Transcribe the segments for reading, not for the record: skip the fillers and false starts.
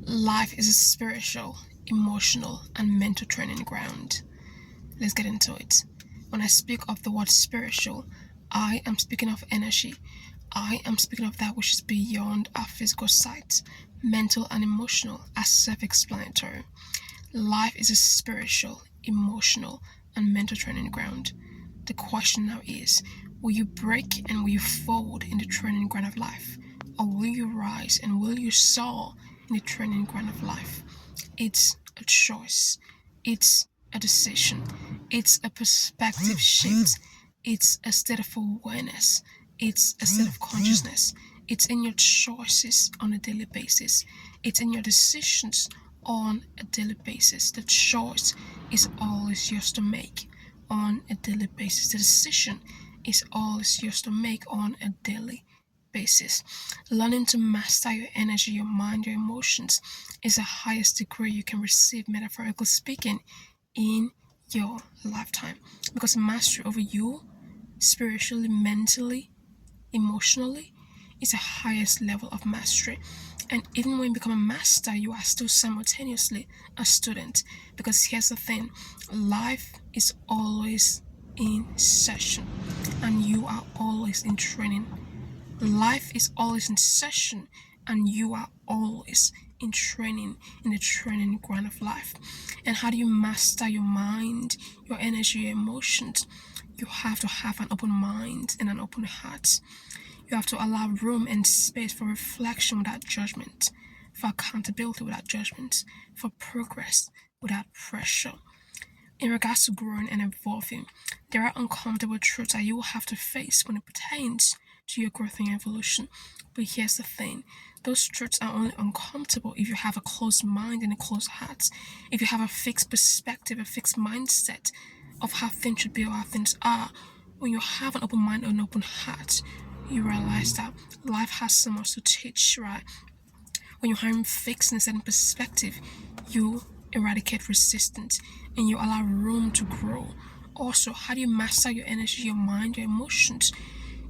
Life is a spiritual, emotional, and mental training ground. Let's get into it. When I speak of the word spiritual, I am speaking of energy. I am speaking of that which is beyond our physical sight. Mental and emotional are self-explanatory. Life is a spiritual, emotional, and mental training ground. The question now is, will you break and will you fold in the training ground of life? Or will you rise and will you soar in the training ground of life? It's a choice. It's a decision. It's a perspective shift. It's a state of awareness. It's a state of consciousness. It's in your choices on a daily basis. It's in your decisions on a daily basis. The choice is always yours to make on a daily basis. The decision is always yours to make on a daily basis. Learning to master your energy, your mind, your emotions is the highest degree you can receive, metaphorically speaking, in your lifetime. Because mastery over you, spiritually, mentally, emotionally, is the highest level of mastery. And even when you become a master, you are still simultaneously a student. Because here's the thing, life is always in session, and you are always in training. Life is always in session, and you are always in training, in the training ground of life. And how do you master your mind, your energy, your emotions? You have to have an open mind and an open heart. You have to allow room and space for reflection without judgment, for accountability without judgment, for progress without pressure. In regards to growing and evolving, there are uncomfortable truths that you will have to face when it pertains to your growth and evolution. But here's the thing, those truths are only uncomfortable if you have a closed mind and a closed heart. If you have a fixed perspective, a fixed mindset of how things should be or how things are. When you have an open mind and an open heart, you realize that life has so much to teach, right? When you have fixed and a certain perspective, you eradicate resistance and you allow room to grow. Also, how do you master your energy, your mind, your emotions?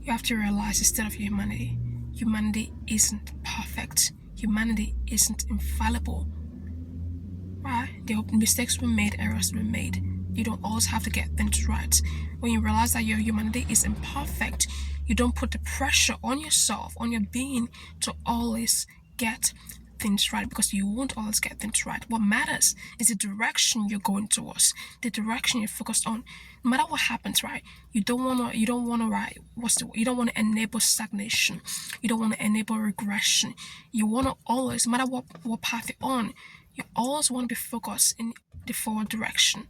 You have to realize instead of humanity, humanity isn't perfect. Humanity isn't infallible. Right? There are mistakes were made, errors were made. You don't always have to get things right. When you realize that your humanity is imperfect, you don't put the pressure on yourself, on your being, to always get things right, because you won't always get things right. What matters is the direction you're going towards, the direction you're focused on. No matter what happens, right? You don't wanna right? You don't wanna enable stagnation. You don't wanna enable regression. You wanna always, no matter what path you're on, you always want to be focused in the forward direction,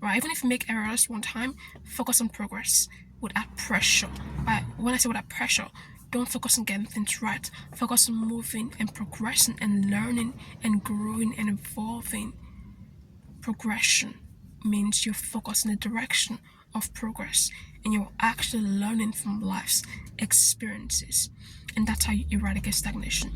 right? Even if you make errors one time, focus on progress without pressure. Right? When I say without pressure, don't focus on getting things right. Focus on moving and progressing and learning and growing and evolving. Progression means you're focused in the direction of progress and you're actually learning from life's experiences. And that's how you eradicate stagnation.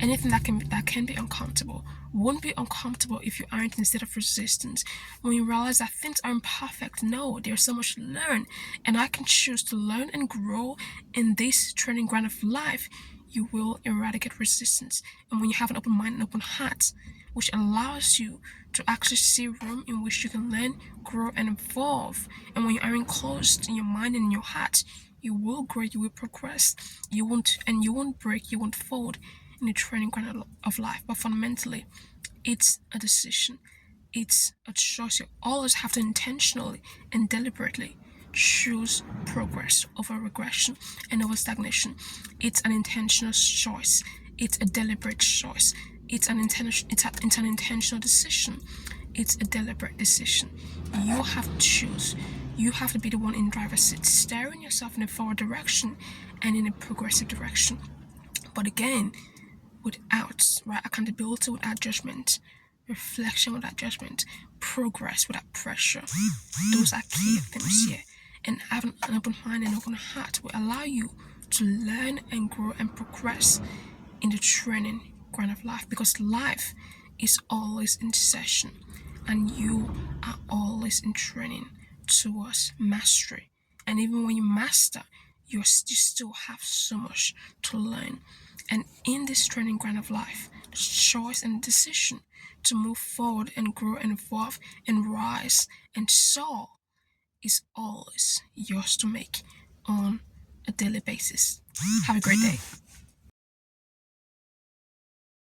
Anything that can be uncomfortable won't be uncomfortable if you aren't in a state of resistance. When you realize that things aren't perfect, no, there's so much to learn, and I can choose to learn and grow in this training ground of life, you will eradicate resistance. And when you have an open mind and open heart, which allows you to actually see room in which you can learn, grow, and evolve. And when you are enclosed in your mind and in your heart, you will grow, you will progress. You won't break, you won't fold in the training ground of life. But fundamentally, it's a decision. It's a choice. You always have to intentionally and deliberately choose progress over regression and over stagnation. It's an intentional choice. It's a deliberate choice. It's an intentional decision. It's a deliberate decision. You have to choose. You have to be the one in driver's seat, steering yourself in a forward direction and in a progressive direction. But again, without right accountability, without judgment, reflection without judgment, progress without pressure. Those are key themes here. And having an open mind and open heart will allow you to learn and grow and progress in the training ground of life, because life is always in session and you are always in training towards mastery. And even when you master, you still have so much to learn. And in this training ground of life, choice and decision to move forward and grow and evolve and rise and soar is always yours to make on a daily basis. Have a great day.